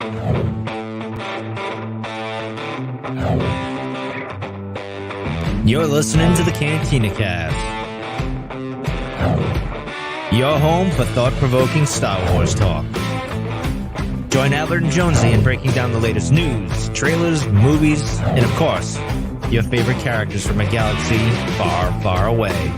You're listening to the Cantina Cast, your home for thought-provoking Star Wars talk. Join Albert and Jonesy in breaking down the latest news, trailers, movies, and of course, your favorite characters from a galaxy far, far away.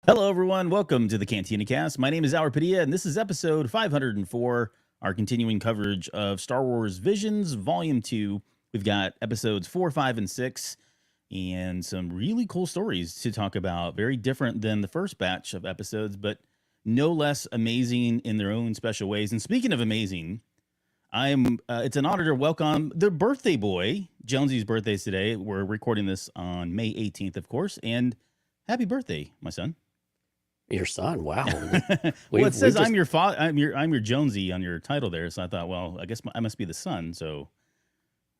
Hello, everyone. Welcome to the Cantina Cast. My name is Albert Padilla, and this is episode 504, our continuing coverage of Star Wars Visions Volume 2. We've got episodes 4, 5, and 6, and some really cool stories to talk about. Very different than the first batch of episodes, but no less amazing in their own special ways. And speaking of amazing, it's an honor to welcome the birthday boy. Jonesy's birthday is today. We're recording this on May 18th, of course, and happy birthday, my son. Your son, wow. Well, it says I'm your father. I'm your Jonesy on your title there. So I thought, well, I guess I must be the son. So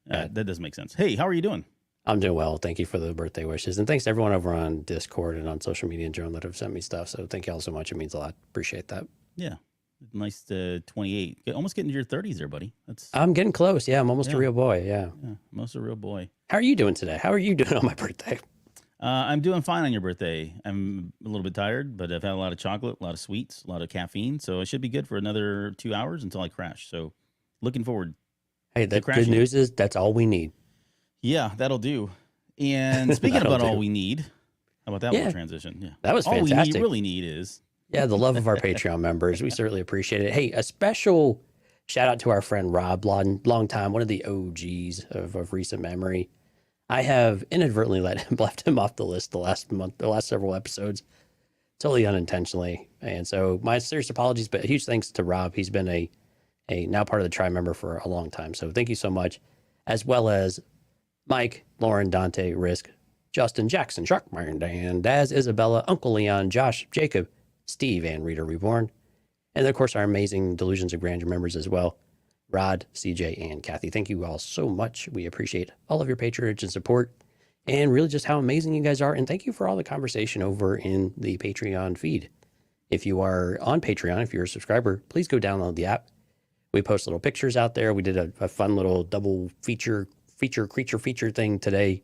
that doesn't make sense. Hey, how are you doing? I'm doing well. Thank you for the birthday wishes, and thanks to everyone over on Discord and on social media in general that have sent me stuff. So thank you all so much. It means a lot. Appreciate that. Yeah, nice to 28. Almost getting to your 30s there, buddy. I'm getting close. Yeah, I'm almost a real boy. Yeah, almost a real boy. How are you doing today? How are you doing on my birthday? I'm doing fine on your birthday. I'm a little bit tired, but I've had a lot of chocolate, a lot of sweets, a lot of caffeine, so I should be good for another 2 hours until I crash. So looking forward. Hey, the good news is that's all we need. Yeah, that'll do. And speaking about all we need, how about that little transition? Yeah, that was fantastic. All we really need is the love of our Patreon members. We certainly appreciate it. Hey, a special shout out to our friend Rob, long time, one of the OGs of recent memory. I have inadvertently left him off the list the last several episodes, totally unintentionally. And so my serious apologies, but huge thanks to Rob. He's been a now part of the Tri member for a long time. So thank you so much, as well as Mike, Lauren, Dante, Risk, Justin, Jackson, Sharkman, Dan, Daz, Isabella, Uncle Leon, Josh, Jacob, Steve, and Reader Reborn. And of course, our amazing Delusions of Grandeur members as well. Rod, CJ, and Kathy, thank you all so much. We appreciate all of your patronage and support and really just how amazing you guys are. And thank you for all the conversation over in the Patreon feed. If you are on Patreon, if you're a subscriber, please go download the app. We post little pictures out there. We did a fun little double creature feature thing today.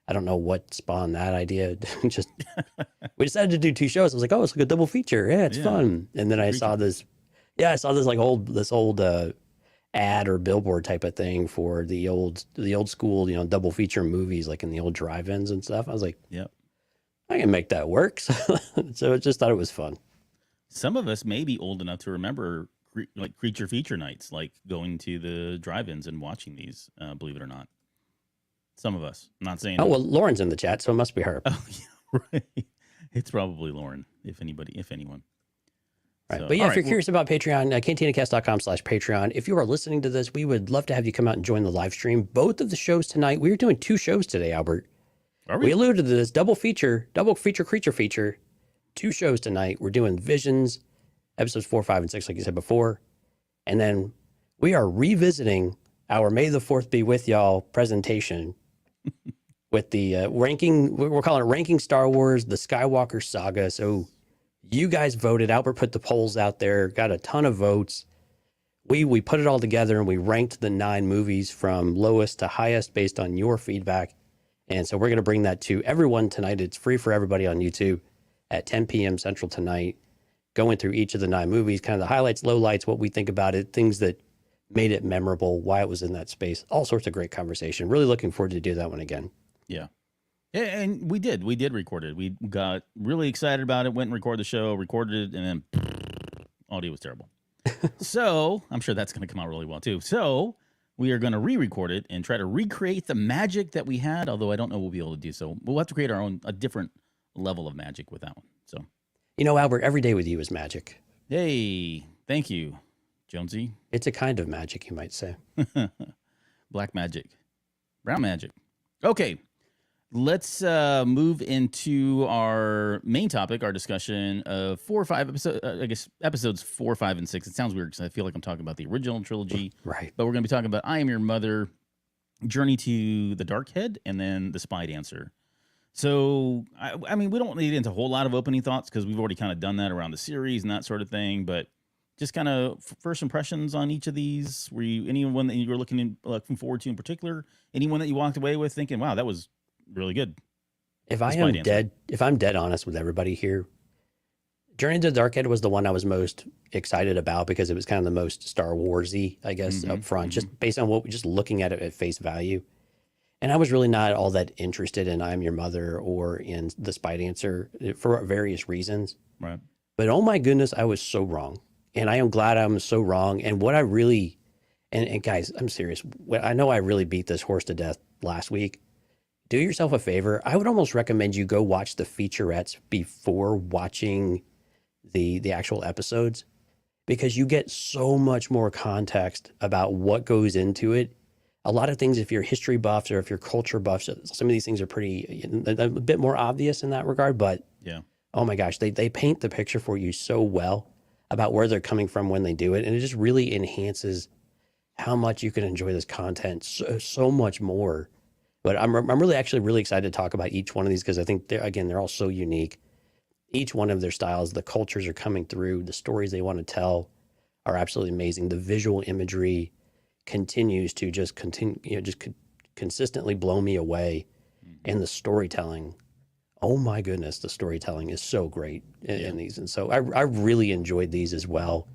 I don't know what spawned that idea. We decided to do 2 shows. I was like, oh, it's like a double feature. Yeah, it's fun. And then I saw this like old ad or billboard type of thing for the old school, double feature movies, like in the old drive-ins and stuff. I was like, yep, I can make that work. So I just thought it was fun. Some of us may be old enough to remember like creature feature nights, like going to the drive-ins and watching these, believe it or not. Some of us, I'm not saying. Oh, well, Lauren's in the chat, so it must be her. Oh, yeah, right. It's probably Lauren, if anyone. Right. So, but yeah, if you're curious about Patreon, cantinacast.com/Patreon. If you are listening to this, we would love to have you come out and join the live stream. Both of the shows tonight, we are doing 2 shows today, Albert. Are we? We alluded to this double feature, creature feature. 2 shows tonight. We're doing Visions, episodes 4, 5, and 6, like you said before. And then we are revisiting our May the 4th Be With Y'all presentation with the ranking, we're calling it Ranking Star Wars, the Skywalker Saga. So you guys voted. Albert put the polls out there, got a ton of votes. We put it all together and we ranked the 9 movies from lowest to highest based on your feedback. And so we're going to bring that to everyone tonight. It's free for everybody on YouTube at 10 p.m. Central tonight, going through each of the 9 movies, kind of the highlights, lowlights, what we think about it, things that made it memorable, why it was in that space, all sorts of great conversation. Really looking forward to do that one again. Yeah. And we did record it. We got really excited about it, went and recorded the show, recorded it, and then audio was terrible. So I'm sure that's going to come out really well too. So we are going to re-record it and try to recreate the magic that we had, although I don't know we'll be able to do so. We'll have to create a different level of magic with that one. So, Albert, every day with you is magic. Hey, thank you, Jonesy. It's a kind of magic, you might say. Black magic, brown magic. Okay. Let's move into our main topic, our discussion of 4 or 5 episodes, episodes 4, 5, and 6. It sounds weird because I feel like I'm talking about the original trilogy. Right. But we're going to be talking about I Am Your Mother, Journey to the Dark Head, and then The Spy Dancer. So, I mean, we don't need into a whole lot of opening thoughts because we've already kind of done that around the series and that sort of thing. But just kind of first impressions on each of these. Were you anyone that you were looking forward to in particular? Anyone that you walked away with thinking, "Wow, that was really good"? If I'm dead honest with everybody here, Journey to the Dark Head was the one I was most excited about because it was kind of the most Star Warsy, I guess, up front, just based on just looking at it at face value. And I was really not all that interested in I Am Your Mother or in The Spy Dancer for various reasons. Right. But oh my goodness, I was so wrong. And I am glad I'm so wrong. And what I really, and guys, I'm serious. I know I really beat this horse to death last week. Do yourself a favor. I would almost recommend you go watch the featurettes before watching the actual episodes, because you get so much more context about what goes into it. A lot of things, if you're history buffs or if you're culture buffs, some of these things are a bit more obvious in that regard. But yeah, oh my gosh, they paint the picture for you so well about where they're coming from when they do it. And it just really enhances how much you can enjoy this content so much more. But I'm really excited to talk about each one of these because I think they're all so unique. Each one of their styles, the cultures are coming through, the stories they want to tell are absolutely amazing. The visual imagery continues to consistently blow me away. And the storytelling, oh my goodness, the storytelling is so great in these. And so I really enjoyed these as well,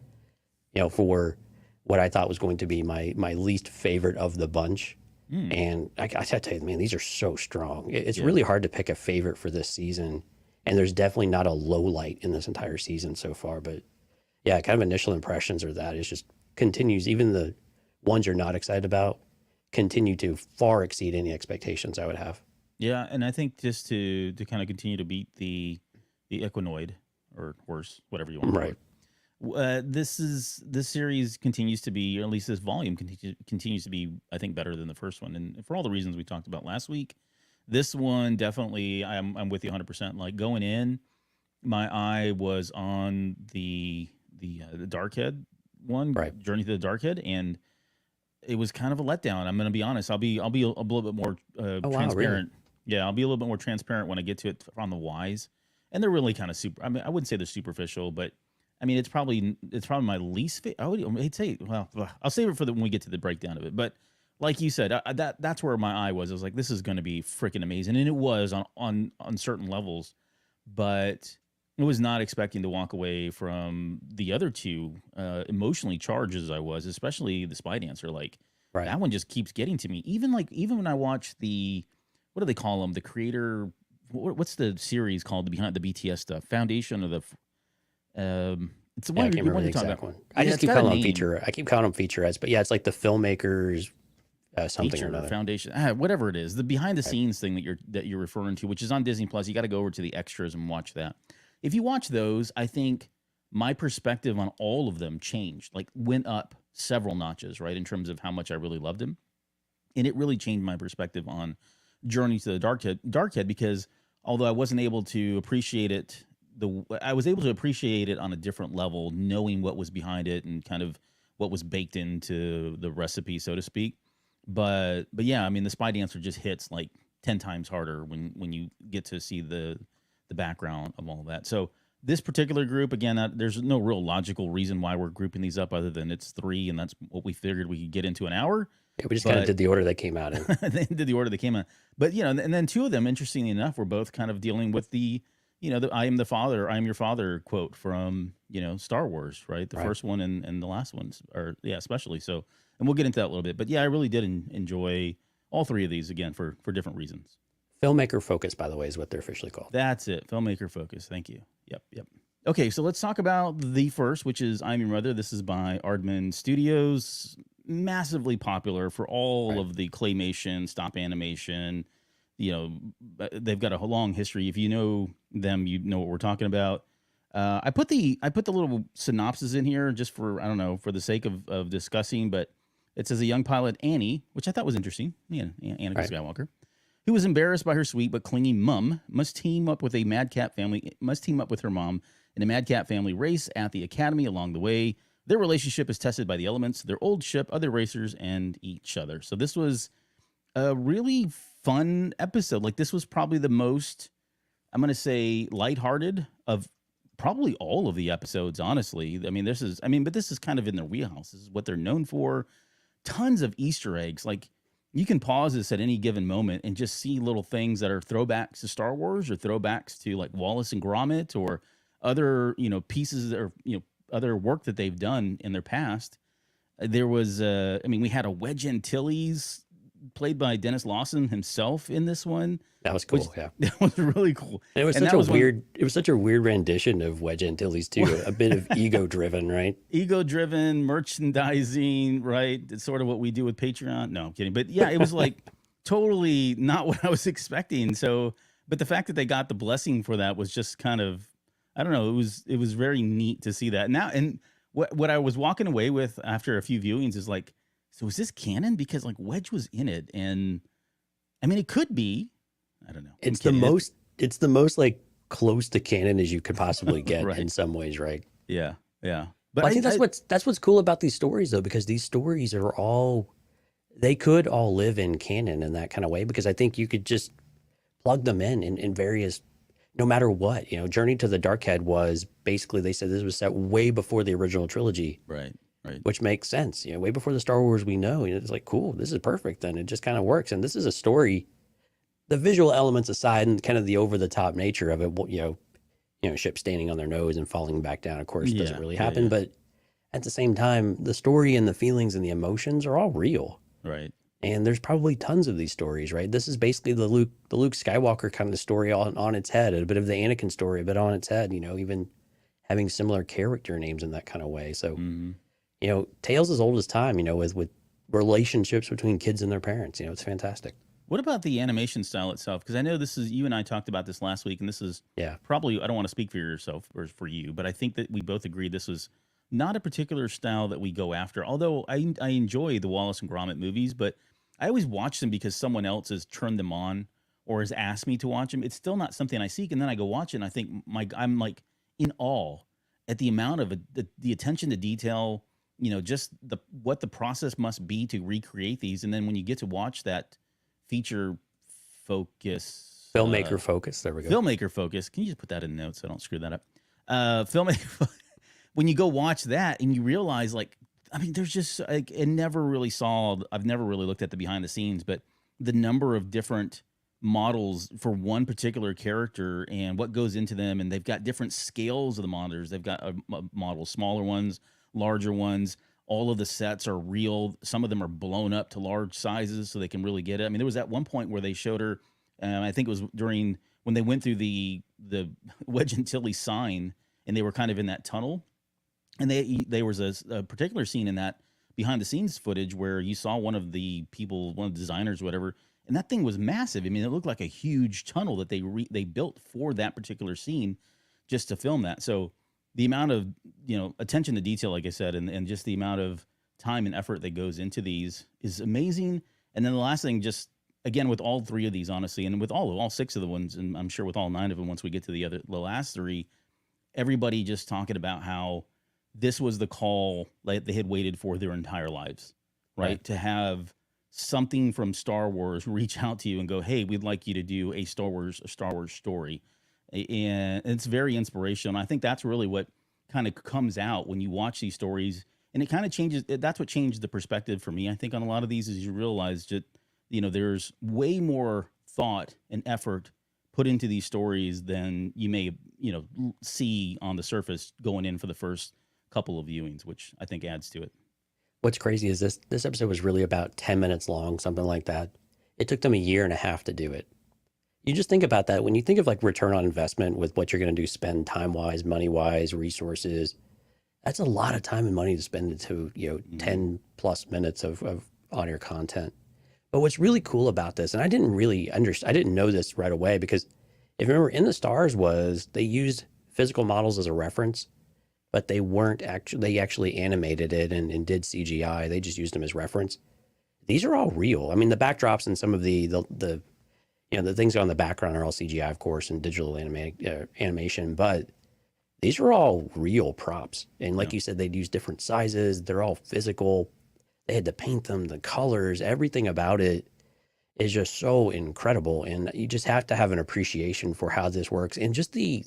for what I thought was going to be my least favorite of the bunch. And I tell you, man, these are so strong. It's really hard to pick a favorite for this season. And there's definitely not a low light in this entire season so far. But yeah, kind of initial impressions are that it just continues, even the ones you're not excited about continue to far exceed any expectations I would have. Yeah, and I think just to kind of continue to beat the equinoid or horse, whatever you want to call it. This series continues to be, or at least this volume continues to be, I think, better than the first one, and for all the reasons we talked about last week. This one definitely, I'm with you 100%. Like going in, my eye was on the Darkhead one, Right. Journey to the Darkhead, and it was kind of a letdown. I'm going to be honest. I'll be a little bit more transparent. Wow, really? Yeah, I'll be a little bit more transparent when I get to it on the whys, and they're really kind of super. I mean, I wouldn't say they're superficial, but I mean it's probably my least favorite. I'd say, well, I'll save it for when we get to the breakdown of it, but. Like you said, that's where my eye was. I was like, this is going to be freaking amazing. And it was on certain levels, but I was not expecting to walk away from the other two emotionally charged as I was, especially the Spy Dancer. Like that one just keeps getting to me. Even when I watch what do they call them? The creator, what's the series called behind the BTS stuff? Foundation of the, it's the one I can't remember the exact one. I just keep calling them featurettes, but yeah, it's like the filmmakers, something or another. Foundation, whatever it is, the behind the scenes thing that you're referring to, which is on Disney Plus. You got to go over to the extras and watch that. If you watch those, I think my perspective on all of them changed, like went up several notches, right, in terms of how much I really loved him, and it really changed my perspective on Journey to the Darkhead because although I wasn't able to appreciate it, I was able to appreciate it on a different level, knowing what was behind it and kind of what was baked into the recipe, so to speak. But yeah, I mean, the Spy Dancer just hits like 10 times harder when you get to see the background of all of that. So this particular group, again, there's no real logical reason why we're grouping these up other than it's three, and that's what we figured we could get into an hour. Yeah, we just kind of did the order they came out in. They did the order they came out. But, and then two of them, interestingly enough, were both kind of dealing with the I am your father quote from, Star Wars, right? The first one and the last ones especially. So, and we'll get into that a little bit. But yeah, I really did enjoy all three of these, again, for different reasons. Filmmaker Focus, by the way, is what they're officially called. That's it. Filmmaker Focus. Thank you. Yep. Okay, so let's talk about the first, which is I'm Your Mother. This is by Aardman Studios. Massively popular for all of the claymation, stop animation. They've got a long history. If you know them, you know what we're talking about. I put the little synopsis in here just for, I don't know, for the sake of discussing, but it says a young pilot, Annie, which I thought was interesting. Yeah, Anakin Skywalker, who was embarrassed by her sweet but clingy mum, must team up with her mom in a madcap family race at the academy. Along the way, their relationship is tested by the elements, their old ship, other racers, and each other. So this was a really fun episode. Like this was probably the most, I'm going to say, lighthearted of probably all of the episodes, honestly. I mean, but this is kind of in their wheelhouse. This is what they're known for. Tons of Easter eggs. Like you can pause this at any given moment and just see little things that are throwbacks to Star Wars or throwbacks to like Wallace and Gromit or other, pieces or, other work that they've done in their past. There was, we had a Wedge Antilles played by Dennis Lawson himself in this one. That was cool. Yeah, that was really cool. And it was such a weird rendition of Wedge Antilles too. A bit of ego driven, right? Ego driven merchandising, right? It's sort of what we do with Patreon. No, I'm kidding. But yeah, it was like totally not what I was expecting. So, but the fact that they got the blessing for that was just kind of, I don't know. It was very neat to see that now. And what I was walking away with after a few viewings is like, so is this canon? Because like Wedge was in it, and I mean, it could be. I don't know. It's the most like close to canon as you could possibly get right. in some ways, right? Yeah, yeah. But I think that's what's cool about these stories, though, because these stories they could all live in canon in that kind of way, because I think you could just plug them in various, no matter what. Journey to the Dark Head was basically, they said this was set way before the original trilogy. Right. Which makes sense, way before the Star Wars we know. It's like, cool, this is perfect. Then it just kind of works. And this is a story, the visual elements aside, and kind of the over the top nature of it. Ships standing on their nose and falling back down, of course, doesn't really happen. Yeah. But at the same time, the story and the feelings and the emotions are all real. Right. And there's probably tons of these stories, right? This is basically the Luke Skywalker kind of story on its head, a bit of the Anakin story, a bit on its head. Even having similar character names in that kind of way. So. Mm-hmm. Tales as old as time, with relationships between kids and their parents. It's fantastic. What about the animation style itself? Because I know you and I talked about this last week, and this is probably, I don't want to speak for yourself or for you, but I think that we both agreed this was not a particular style that we go after. Although I enjoy the Wallace and Gromit movies, but I always watch them because someone else has turned them on or has asked me to watch them. It's still not something I seek, and then I go watch it, and I think I'm like in awe at the amount of the attention to detail. Just what the process must be to recreate these. And then when you get to watch that feature focus. Filmmaker focus. There we go. Filmmaker focus. Can you just put that in notes so I don't screw that up? Filmmaker. When you go watch that and you realize, there's just, I've never really looked at the behind the scenes, but the number of different models for one particular character and what goes into them. And they've got different scales of the monitors. They've got models, smaller ones, larger ones. All of the sets are real. Some of them are blown up to large sizes so they can really get it. I mean, there was at one point where they showed her, I think it was during when they went through the Wedge Antilles sign, and they were kind of in that tunnel. And there was a particular scene in that behind the scenes footage where you saw one of the designers, whatever, and that thing was massive. I mean, it looked like a huge tunnel that they built for that particular scene just to film that. So the amount of, attention to detail, like I said, and just the amount of time and effort that goes into these is amazing. And then the last thing, just again, with all three of these, honestly, and with all six of the ones, and I'm sure with all nine of them, once we get to the last three, everybody just talking about how this was the call that they had waited for their entire lives, right? To have something from Star Wars reach out to you and go, hey, we'd like you to do a Star Wars story. And it's very inspirational. I think that's really what kind of comes out when you watch these stories, and it kind of changes. That's what changed the perspective for me, I think, on a lot of these, is you realize that, there's way more thought and effort put into these stories than you may, see on the surface going in for the first couple of viewings, which I think adds to it. What's crazy is this episode was really about 10 minutes long, something like that. It took them 1.5 years to do it. You just think about that when you think of like return on investment with what you're going to do, spend time-wise, money-wise, resources. That's a lot of time and money to spend into, 10 plus minutes of on-air content. But what's really cool about this, and I didn't really I didn't know this right away, because if you remember, In the Stars was they used physical models as a reference, but they actually animated it and did CGI. They just used them as reference. These are all real. I mean, the backdrops and some of the things on the background are all CGI, of course, and digital animation, but these are all real props. And like you said, they'd use different sizes. They're all physical. They had to paint them, the colors, everything about it is just so incredible, and you just have to have an appreciation for how this works, and just the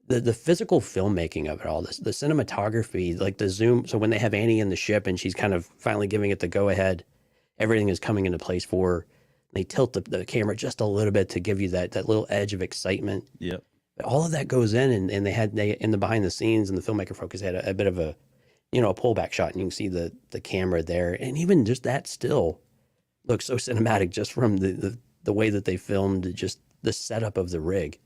physical filmmaking of it all, the cinematography, like the zoom. So when they have Annie in the ship and she's kind of finally giving it the go ahead, everything is coming into place for her. They tilt the camera just a little bit to give you that little edge of excitement. Yep. All of that goes in, and they in the behind the scenes, and the filmmaker focus had a bit of a, a pullback shot, and you can see the camera there, and even just that still looks so cinematic just from the way that they filmed, just the setup of the rig,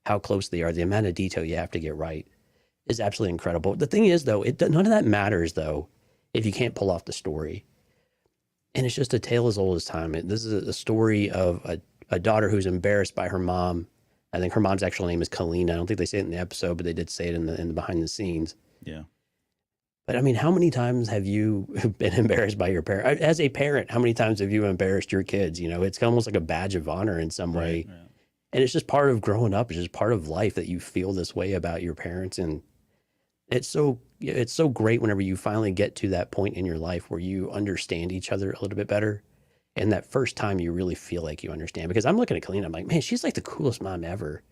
how close they are, the amount of detail you have to get right is absolutely incredible. The thing is, though, none of that matters, though, if you can't pull off the story. And it's just a tale as old as time. This is a story of a daughter who's embarrassed by her mom. I think her mom's actual name is Kalina. I don't think they say it in the episode, but they did say it in the behind the scenes. Yeah. But I mean, how many times have you been embarrassed by your parent? As a parent, how many times have you embarrassed your kids? It's almost like a badge of honor in some way. Right. And it's just part of growing up. It's just part of life that you feel this way about your parents. And it's so great whenever you finally get to that point in your life where you understand each other a little bit better. And that first time you really feel like you understand. Because I'm looking at Kalina, I'm like, man, she's like the coolest mom ever.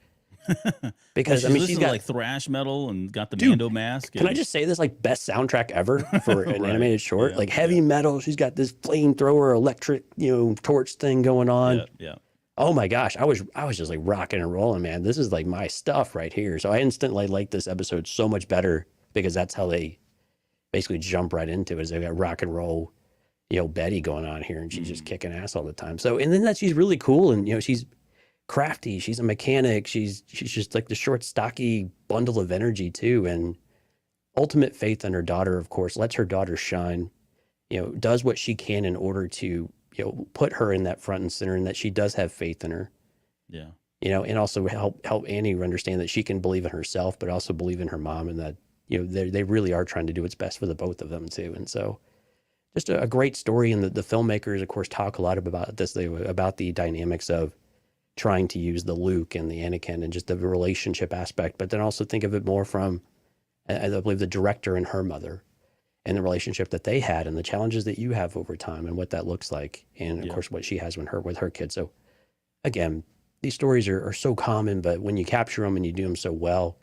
Because well, she's got like thrash metal and got the Dude, Mando mask. Can I just say this, like, best soundtrack ever for an Right. animated short? Yeah, like heavy metal. She's got this flamethrower electric, torch thing going on. Yeah. Oh my gosh, I was just like rocking and rolling, man. This is like my stuff right here. So I instantly like this episode so much better because that's how they basically jump right into it. Is they got rock and roll, Betty going on here, and she's just kicking ass all the time. So, and then she's really cool, and she's crafty. She's a mechanic. She's just like the short, stocky bundle of energy too, and ultimate faith in her daughter. Of course, lets her daughter shine. Does what she can in order to put her in that front and center, and that she does have faith in her. Yeah. And also help Annie understand that she can believe in herself, but also believe in her mom, and that they really are trying to do what's best for the both of them too. And so, just a great story. And the filmmakers, of course, talk a lot about this. About the dynamics of trying to use the Luke and the Anakin and just the relationship aspect, but then also think of it more from, I believe, the director and her mother, and the relationship that they had, and the challenges that you have over time, and what that looks like, and of course what she has with her kids. So again, these stories are so common, but when you capture them and you do them so well,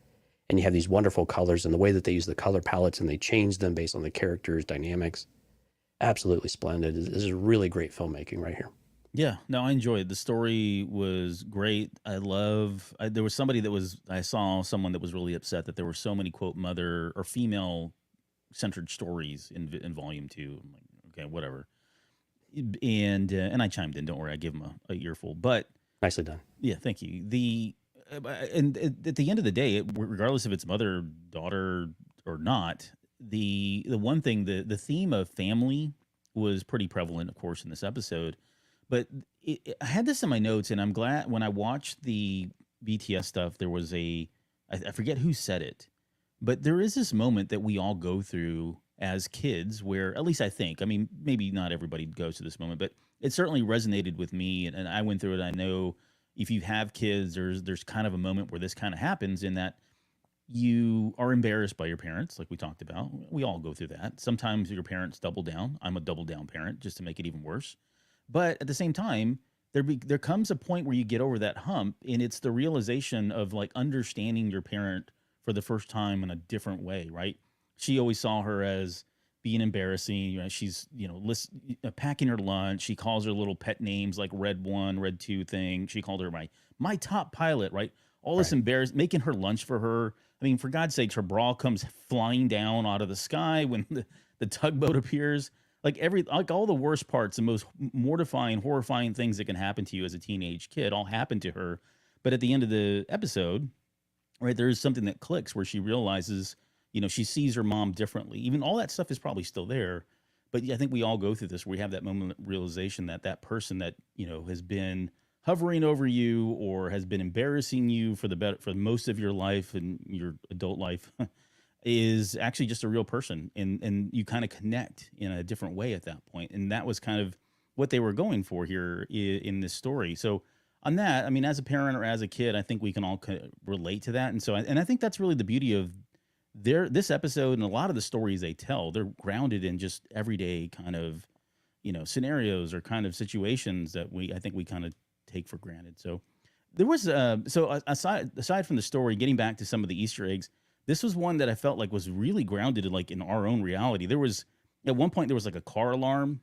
and you have these wonderful colors and the way that they use the color palettes and they change them based on the characters' dynamics, absolutely splendid. This is really great filmmaking right here. Yeah, no, I enjoyed it. The story was great. There was I saw someone that was really upset that there were so many, quote, mother or female centered stories in volume 2. I'm like, okay, whatever. And I chimed in. Don't worry, I gave him a earful. But Nicely done. yeah, thank you. And at the end of the day, regardless if it's mother, daughter, or not, the one thing, the theme of family was pretty prevalent, of course, in this episode. But I had this in my notes, and I'm glad when I watched the BTS stuff, there was I forget who said it, but there is this moment that we all go through as kids where, at least I think, I mean, maybe not everybody goes to this moment, but it certainly resonated with me, and I went through it. I know if you have kids, there's kind of a moment where this kind of happens, in that you are embarrassed by your parents, like we talked about. We all go through that. Sometimes your parents double down. I'm a double down parent, just to make it even worse. But at the same time, there comes a point where you get over that hump, and it's the realization of like understanding your parent for the first time in a different way, right? She always saw her as being embarrassing. She's packing her lunch. She calls her little pet names like Red 1, Red 2 thing. She called her my top pilot, right? All this making her lunch for her. I mean, for God's sakes, her bra comes flying down out of the sky when the tugboat appears. Like all the worst parts and most mortifying, horrifying things that can happen to you as a teenage kid all happen to her. But at the end of the episode, right, there is something that clicks where she realizes, she sees her mom differently. Even all that stuff is probably still there. But I think we all go through this where we have that moment of realization that person that, has been hovering over you or has been embarrassing you for most of your life and your adult life is actually just a real person, and you kind of connect in a different way at that point. And that was kind of what they were going for here in this story. So on that, I mean, as a parent or as a kid, I think we can all relate to that. And so, I think that's really the beauty of this episode, and a lot of the stories they tell, they're grounded in just everyday kind of scenarios or kind of situations that I think we kind of take for granted. So there was aside from the story, getting back to some of the Easter eggs, this was one that I felt like was really grounded in our own reality. There was at one point there was like a car alarm,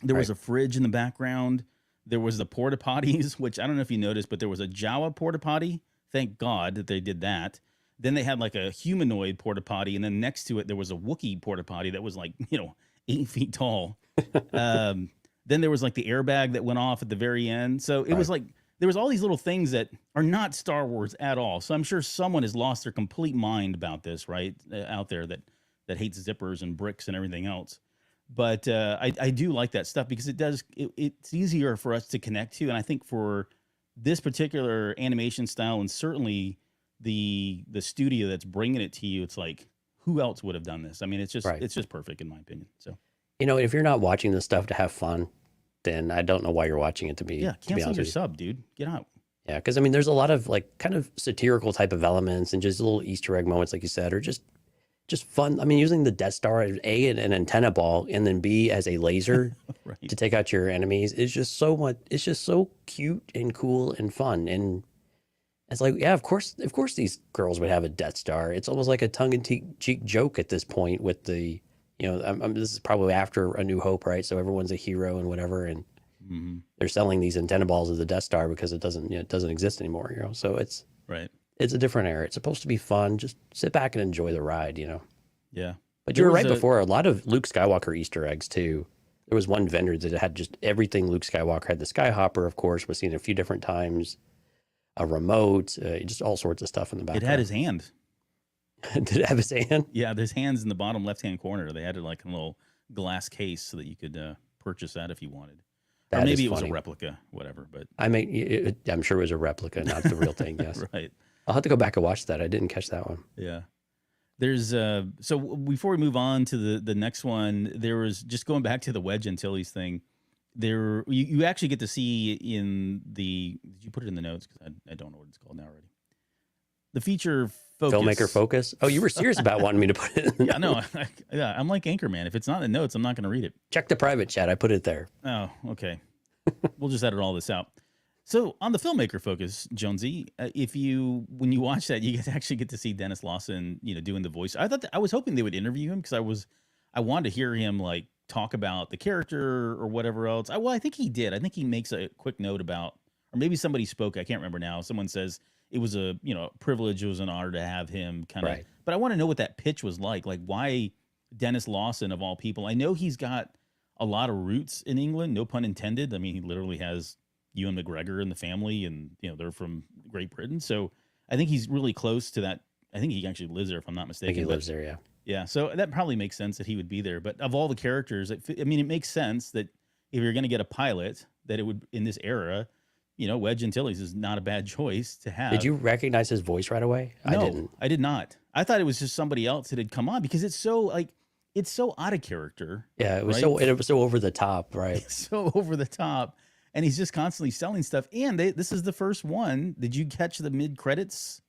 there was a fridge in the background, there was the porta potties, which I don't know if you noticed, but there was a Jawa porta potty. Thank God that they did that. Then they had like a humanoid porta potty, and then next to it there was a Wookiee porta potty that was like 8 feet tall. Then there was like the airbag that went off at the very end. So it was like there was all these little things that are not Star Wars at all. So I'm sure someone has lost their complete mind about this, right, out there that hates zippers and bricks and everything else. But I do like that stuff because it's easier for us to connect to, and I think for this particular animation style, and certainly the studio that's bringing it to you, it's like, who else would have done this? I mean, it's just perfect in my opinion. So, if you're not watching this stuff to have fun, then I don't know why you're watching it to be. Cancel your sub, dude. Get out. Yeah, because I mean, there's a lot of like kind of satirical type of elements and just little Easter egg moments, like you said, or just fun. I mean, using the Death Star as an antenna ball and then B as a laser to take out your enemies is just so much. It's just so cute and cool and fun. And it's like, yeah, of course these girls would have a Death Star. It's almost like a tongue-in-cheek joke at this point with the, this is probably after A New Hope, right? So everyone's a hero and whatever, and they're selling these antenna balls of the Death Star because it doesn't exist anymore. So it's It's a different era. It's supposed to be fun. Just sit back and enjoy the ride. Yeah. But you were right before. A lot of Luke Skywalker Easter eggs too. There was one vendor that had just everything Luke Skywalker had. The Skyhopper, of course, was seen a few different times. A remote, just all sorts of stuff in the background. It had his hand. Did it have his hand? Yeah, there's hands in the bottom left-hand corner. They had it like in a little glass case so that you could purchase that if you wanted. Or maybe it was a replica, whatever. But I'm sure it was a replica, not the real thing. Yes. Right. I'll have to go back and watch that. I didn't catch that one. Yeah. There's so before we move on to the next one, there was just going back to the Wedge Antilles thing. There you actually get to see in the, did you put it in the notes? Because I don't know what it's called now already. The feature focus. Filmmaker focus. Oh, you were serious about wanting me to put it in the Yeah, no. I'm like Anchorman. If it's not in the notes, I'm not going to read it. Check the private chat. I put it there. Oh, okay. We'll just edit all this out. So on the filmmaker focus, Jonesy, when you watch that, you actually get to see Dennis Lawson, doing the voice. I was hoping they would interview him because I wanted to hear him like talk about the character or whatever else. I think he did. I think he makes a quick note about, or maybe somebody spoke. I can't remember now. Someone says it was a privilege. It was an honor to have him kind of. Right. But I want to know what that pitch was like. Like why Dennis Lawson of all people? I know he's got a lot of roots in England. No pun intended. I mean, he literally has Ewan McGregor in the family, and they're from Great Britain. So I think he's really close to that. I think he actually lives there, if I'm not mistaken. I think he lives there, yeah. Yeah, so that probably makes sense that he would be there. But of all the characters, it makes sense that if you're going to get a pilot, that it would, in this era, Wedge Antilles is not a bad choice to have. Did you recognize his voice right away? No, I didn't. I did not. I thought it was just somebody else that had come on because it's so out of character. Yeah, it was so over the top, right? It's so over the top. And he's just constantly selling stuff. And this is the first one. Did you catch the mid-credits,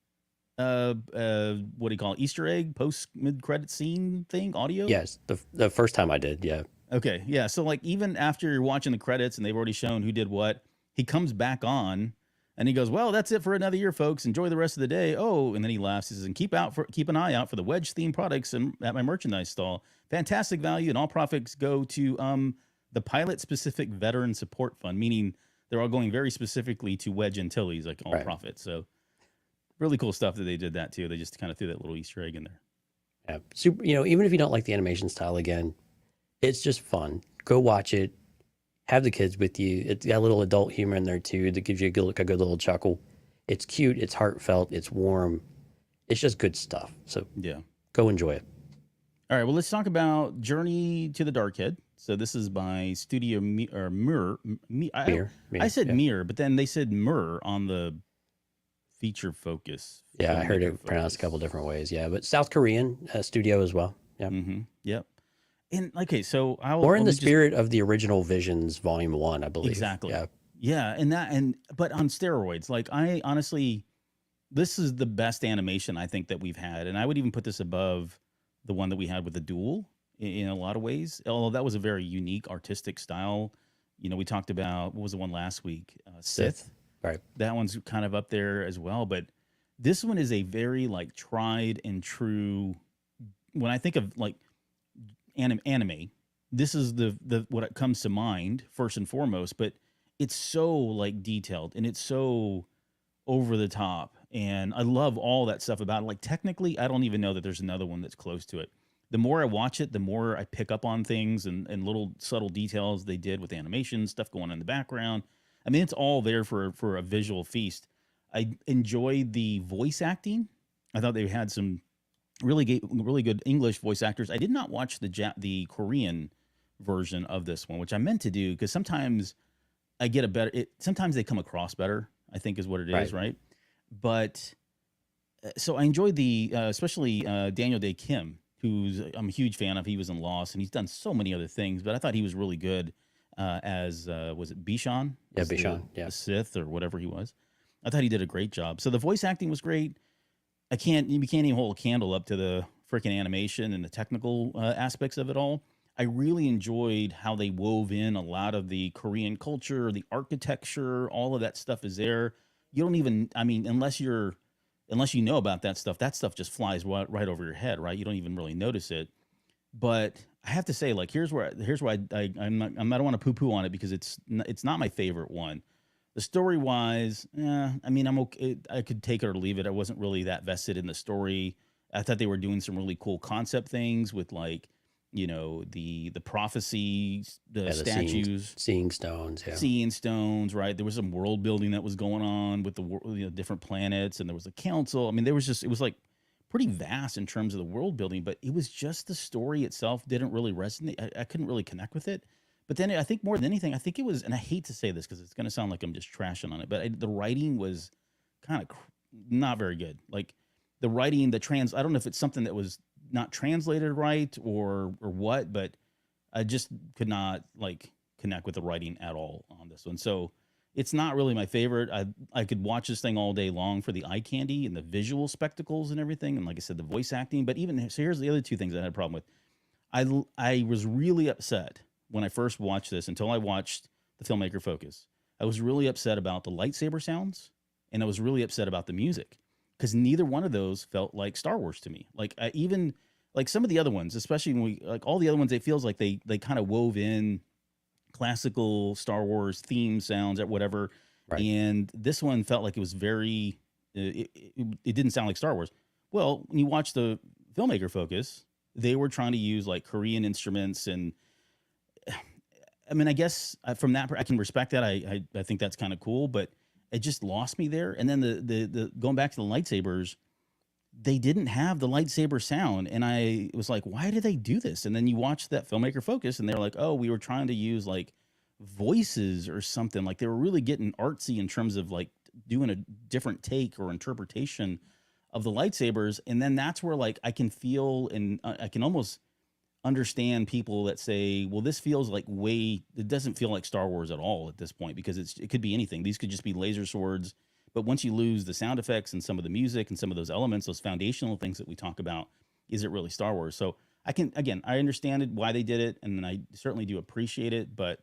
what do you call it, Easter egg, post-mid-credit scene thing, audio? Yes, the first time I did, yeah. Okay, yeah. So, like, even after you're watching the credits and they've already shown who did what, he comes back on and he goes, well, that's it for another year, folks. Enjoy the rest of the day. Oh, and then he laughs. He says, and keep an eye out for the Wedge-themed products at my merchandise stall. Fantastic value, and all profits go to the pilot-specific veteran support fund, meaning they're all going very specifically to Wedge Antilles, like all profits. So really cool stuff that they did that too. They just kind of threw that little Easter egg in there. Yeah, super. Even if you don't like the animation style, again, it's just fun. Go watch it. Have the kids with you. It's got a little adult humor in there too that gives you a good little chuckle. It's cute. It's heartfelt. It's warm. It's just good stuff. So yeah, go enjoy it. All right. Well, let's talk about Journey to the Darkhead. So this is by Studio Mirror. I said Mirror, but then they said Mirror on the feature focus. Yeah, I heard it pronounced a couple different ways. Yeah, but South Korean studio as well. Yeah. Mm-hmm. Yep. And okay, so more in the spirit of the original Visions Volume 1, I believe. Exactly. Yeah. Yeah, but on steroids. Like I honestly, this is the best animation I think that we've had, and I would even put this above the one that we had with the Duel in a lot of ways. Although that was a very unique artistic style. You know, we talked about what was the one last week? Sith. Right. That one's kind of up there as well. But this one is a very like tried and true. When I think of like anime, this is the what it comes to mind first and foremost. But it's so like detailed and it's so over the top, and I love all that stuff about it. Like technically, I don't even know that there's another one that's close to it. The more I watch it, the more I pick up on things and little subtle details they did with animation, stuff going on in the background. I mean, it's all there for a visual feast. I enjoyed the voice acting. I thought they had some really good English voice actors. I did not watch the Korean version of this one, which I meant to do because sometimes I get a better. Sometimes they come across better, I think is what it is, right? But so I enjoyed the especially Daniel Day Kim, who's I'm a huge fan of. He was in Lost, and he's done so many other things, but I thought he was really good as was it Bishan? Yeah, Bishan, the Sith or whatever he was. I thought he did a great job. So the voice acting was great. You can't even hold a candle up to the freaking animation and the technical aspects of it all. I really enjoyed how they wove in a lot of the Korean culture, the architecture, all of that stuff is there. You don't even, I mean, unless you know about that stuff just flies right over your head, right? You don't even really notice it. But I have to say, like, here's where I don't want to poo-poo on it because it's not my favorite one. The story wise, I mean, I'm okay. I could take it or leave it. I wasn't really that vested in the story. I thought they were doing some really cool concept things with like, you know, the prophecies, the statues, seeing stones, seeing stones, right? There was some world building that was going on with the different planets, and there was a council. I mean, it was like pretty vast in terms of the world building, but it was just the story itself didn't really resonate. I couldn't really connect with it. But then I think more than anything, I think it was, and I hate to say this because it's going to sound like I'm just trashing on it, but the writing was kind of not very good. Like the writing, I don't know if it's something that was not translated right or what, but I just could not like connect with the writing at all on this one. So it's not really my favorite. I could watch this thing all day long for the eye candy and the visual spectacles and everything. And like I said, the voice acting, but so here's the other two things I had a problem with. I was really upset when I first watched this until I watched the filmmaker focus. I was really upset about the lightsaber sounds and I was really upset about the music because neither one of those felt like Star Wars to me. Like even like some of the other ones, especially when like all the other ones, it feels like they kind of wove in classical Star Wars theme sounds or whatever. Right. And this one felt like it was very, it didn't sound like Star Wars. Well, when you watch the filmmaker focus, they were trying to use like Korean instruments and I mean, I guess from that, I can respect that. I think that's kind of cool, but it just lost me there. And then the going back to the lightsabers, they didn't have the lightsaber sound. And I was like, why did they do this? And then you watch that filmmaker focus and they're like, oh, we were trying to use like voices or something. Like they were really getting artsy in terms of like doing a different take or interpretation of the lightsabers. And then that's where like I can feel and I can almost understand people that say, well, this feels like it doesn't feel like Star Wars at all at this point because it could be anything. These could just be laser swords. But once you lose the sound effects and some of the music and some of those elements, those foundational things that we talk about, is it really Star Wars? So I understand why they did it, and I certainly do appreciate it, but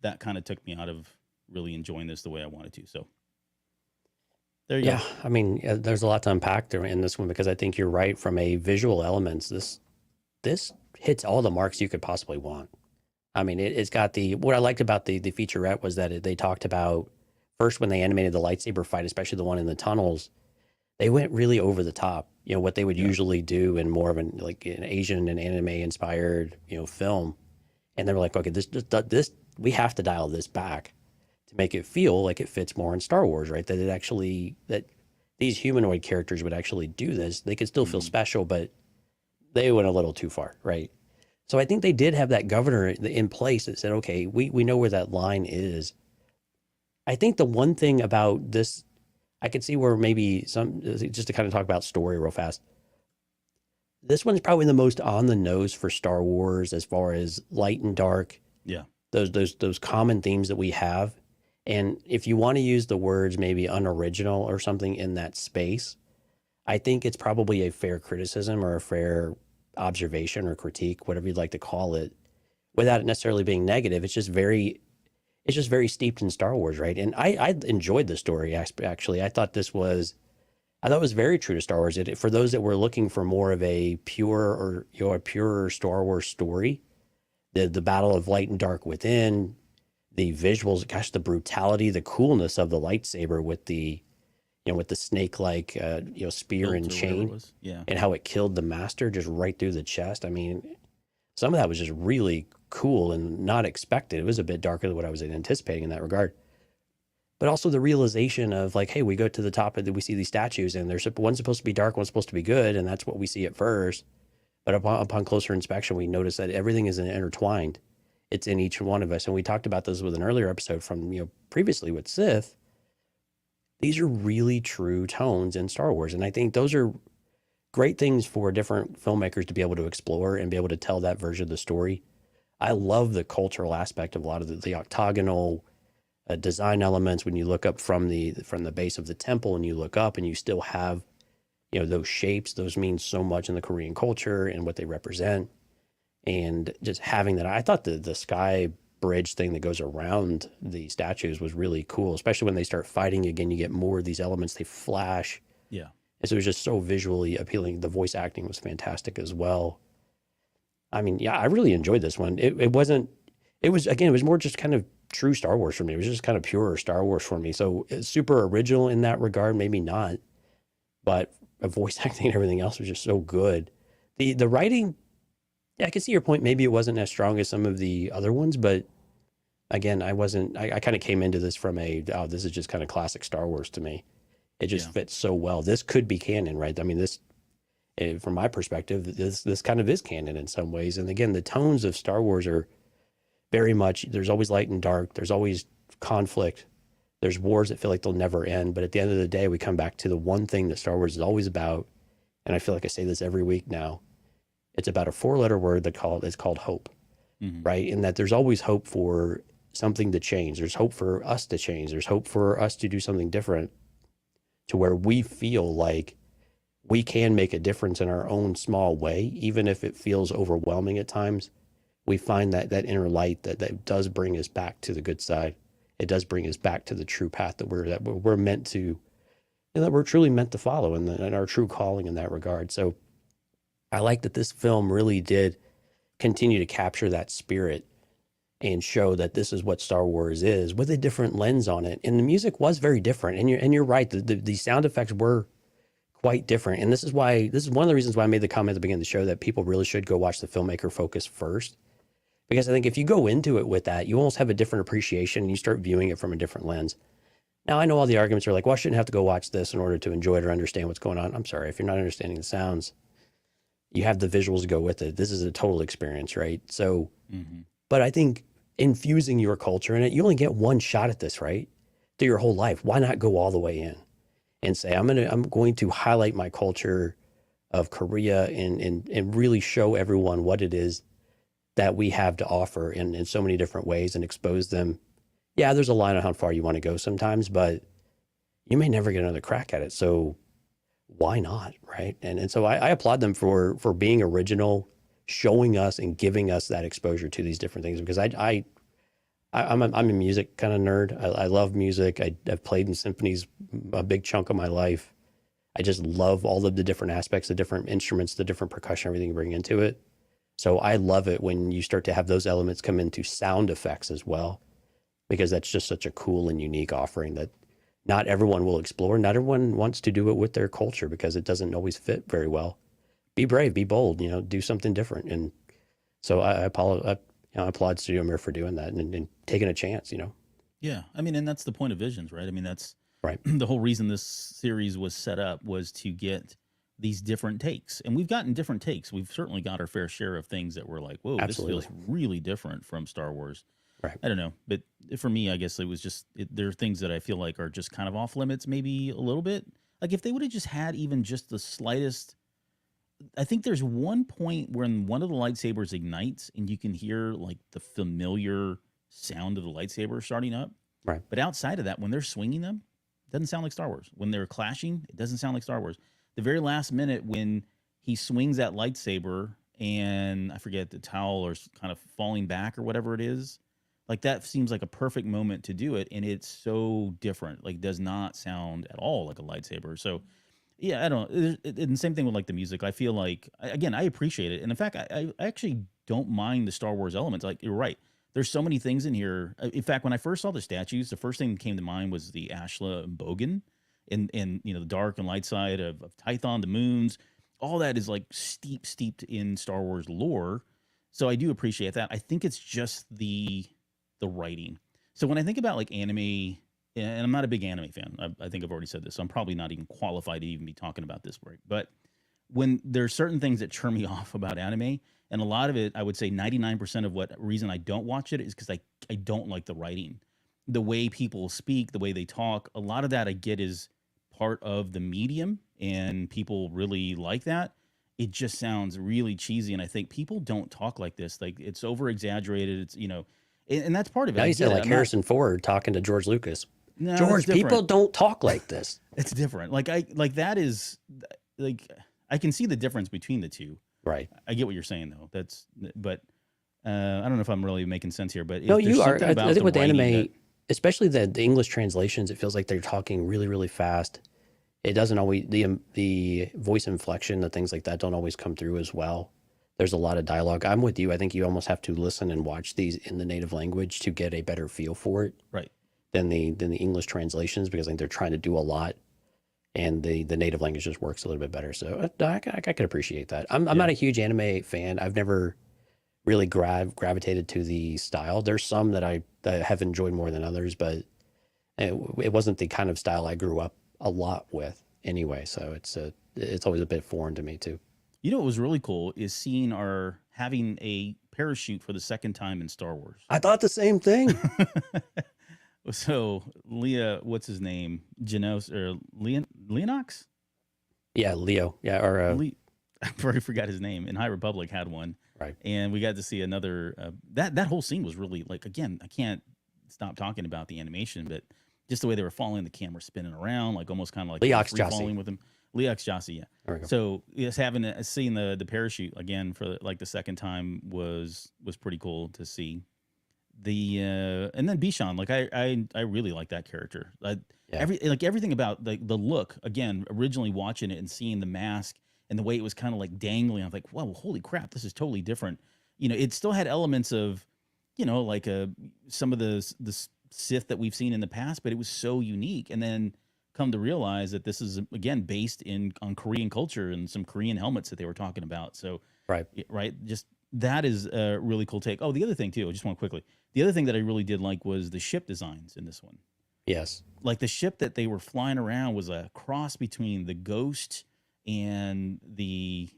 that kind of took me out of really enjoying this the way I wanted to. So there you go. Yeah, I mean, there's a lot to unpack there in this one because I think you're right from a visual elements. This hits all the marks you could possibly want. I mean, it's got what I liked about the featurette was that they talked about first when they animated the lightsaber fight, especially the one in the tunnels, they went really over the top. You know, what they would usually do in more of an Asian and anime inspired, film. And they were like, okay, this we have to dial this back to make it feel like it fits more in Star Wars, right? That these humanoid characters would actually do this. They could still feel special, but they went a little too far, right? So I think they did have that governor in place that said, okay, we know where that line is. I think the one thing about this, I could see where maybe just to kind of talk about story real fast. This one's probably the most on the nose for Star Wars as far as light and dark. Yeah. Those common themes that we have. And if you want to use the words maybe unoriginal or something in that space, I think it's probably a fair criticism or a fair observation or critique, whatever you'd like to call it, without it necessarily being negative. It's just very steeped in Star Wars, right? And I enjoyed the story. Actually, I thought it was very true to Star Wars. For those that were looking for more of a pure or a purer Star Wars story, the battle of light and dark within, the visuals, gosh, the brutality, the coolness of the lightsaber with the with the snake-like spear and chain, and how it killed the master just right through the chest. I mean, some of that was just really cool and not expected. It was a bit darker than what I was anticipating in that regard. But also the realization of like, hey, we go to the top and we see these statues, and there's one's supposed to be dark, one's supposed to be good, and that's what we see at first. But upon closer inspection, we notice that everything is intertwined. It's in each one of us, and we talked about this with an earlier episode from previously with Sith. These are really true tones in Star Wars, and I think those are great things for different filmmakers to be able to explore and be able to tell that version of the story. I love the cultural aspect of a lot of the octagonal design elements. When you look up from the base of the temple and you look up and you still have those shapes, those mean so much in the Korean culture and what they represent. And just having that, I thought the sky bridge thing that goes around the statues was really cool, especially when they start fighting again. You get more of these elements, they flash. Yeah. And so it was just so visually appealing. The voice acting was fantastic as well. I mean, yeah, I really enjoyed this one. It was more just kind of true Star Wars for me. It was just kind of pure Star Wars for me. So it's super original in that regard, maybe not, but voice acting and everything else was just so good. The writing, yeah, I can see your point. Maybe it wasn't as strong as some of the other ones, but again, I kind of came into this from this is just kind of classic Star Wars to me. It just fits so well. This could be canon, right? I mean, this, from my perspective, this kind of is canon in some ways. And again, the tones of Star Wars are very much, there's always light and dark. There's always conflict. There's wars that feel like they'll never end. But at the end of the day, we come back to the one thing that Star Wars is always about. And I feel like I say this every week now. It's about a 4-letter word that's called hope, right? And that there's always hope for something to change. There's hope for us to change. There's hope for us to do something different, to where we feel like we can make a difference in our own small way, even if it feels overwhelming at times. We find that inner light that does bring us back to the good side. It does bring us back to the true path that we're meant to, and that we're truly meant to follow, and our true calling in that regard. So I like that this film really did continue to capture that spirit and show that this is what Star Wars is, with a different lens on it. And the music was very different. And you're right. The sound effects were quite different. And this is one of the reasons why I made the comment at the beginning of the show that people really should go watch the filmmaker focus first. Because I think if you go into it with that, you almost have a different appreciation and you start viewing it from a different lens. Now, I know all the arguments are like, well, I shouldn't have to go watch this in order to enjoy it or understand what's going on. I'm sorry, if you're not understanding the sounds, you have the visuals to go with it. This is a total experience, right? So, but I think infusing your culture in it, you only get one shot at this, right? Through your whole life. Why not go all the way in and say, I'm going to highlight my culture of Korea and really show everyone what it is that we have to offer in so many different ways and expose them. Yeah, there's a line on how far you want to go sometimes, but you may never get another crack at it. So why not, right? And so I applaud them for being original, showing us and giving us that exposure to these different things, because I'm a music kind of nerd. I love music. I've played in symphonies a big chunk of my life. I just love all of the different aspects, the different instruments, the different percussion, everything you bring into it. So I love it when you start to have those elements come into sound effects as well, because that's just such a cool and unique offering that not everyone will explore. Not everyone wants to do it with their culture because it doesn't always fit very well. Be brave, be bold, do something different. And so I applaud Studio Mir for doing that and taking a chance, Yeah. I mean, and that's the point of Visions, right? I mean, that's right. The whole reason this series was set up was to get these different takes. And we've gotten different takes. We've certainly got our fair share of things that were like, whoa, Absolutely. This feels really different from Star Wars. Right. I don't know. But for me, I guess it was just, there are things that I feel like are just kind of off limits, maybe a little bit. Like if they would have just had even just the slightest, I think there's one point when one of the lightsabers ignites and you can hear like the familiar sound of the lightsaber starting up. Right. But outside of that, when they're swinging them, it doesn't sound like Star Wars. When they're clashing, it doesn't sound like Star Wars. The very last minute when he swings that lightsaber and I forget the towel or kind of falling back or whatever it is. Like that seems like a perfect moment to do it, and it's so different. Like does not sound at all like a lightsaber. So yeah, I don't. And the same thing with like the music. I feel like again, I appreciate it, and in fact, I actually don't mind the Star Wars elements. Like you're right. There's so many things in here. In fact, when I first saw the statues, the first thing that came to mind was the Ashla and Bogan, and the dark and light side of Tython, the moons. All that is like steeped in Star Wars lore. So I do appreciate that. I think it's just the writing. So when I think about like anime, and I'm not a big anime fan, I think I've already said this, so I'm probably not even qualified to even be talking about this break. But when there's certain things that turn me off about anime, and a lot of it, I would say 99% of what reason I don't watch it is because I don't like the writing, the way people speak, the way they talk. A lot of that I get is part of the medium, and people really like that. It just sounds really cheesy, and I think people don't talk like this. Like it's over exaggerated. It's and that's part of it. Now I you get sound it. like Harrison Ford talking to George Lucas. No, it's George, different. people don't talk like this. It's different. Like that is like I can see the difference between the two. Right. I get what you're saying though. But I don't know if I'm really making sense here. But No, if there's you are. something I about think with the writing anime, especially the English translations, it feels like they're talking really, really fast. It doesn't always, the voice inflection, the things like that don't always come through as well. There's a lot of dialogue. I'm with you. I think you almost have to listen and watch these in the native language to get a better feel for it. Right. Than the English translations, because I think they're trying to do a lot, and the native language just works a little bit better. So I could appreciate that. I'm not a huge anime fan. I've never really gravitated to the style. There's some that I have enjoyed more than others, but it wasn't the kind of style I grew up a lot with anyway. So it's always a bit foreign to me too. You know what was really cool is seeing having a parachute for the second time in Star Wars. I thought the same thing. So Leah, what's his name? Genos or Leonox? Yeah, Leo. Yeah, or I already forgot his name. In High Republic had one, right? And we got to see another. That whole scene was really like, again, I can't stop talking about the animation, but just the way they were following the camera, spinning around, like almost kind of like Leox falling with him. Leox Jossi, yeah. There we go. So yes, seeing the parachute again for like the second time was pretty cool to see. And then Bishan, like I really like that character. Everything about the look, again, originally watching it and seeing the mask and the way it was kind of like dangling, I was like, wow, holy crap, this is totally different. It still had elements of, like some of the Sith that we've seen in the past, but it was so unique. And then come to realize that this is again based on Korean culture and some Korean helmets that they were talking about. So right, just that is a really cool take. Oh, the other thing too, I just want quickly. The other thing that I really did like was the ship designs in this one. Yes. Like the ship that they were flying around was a cross between the Ghost and the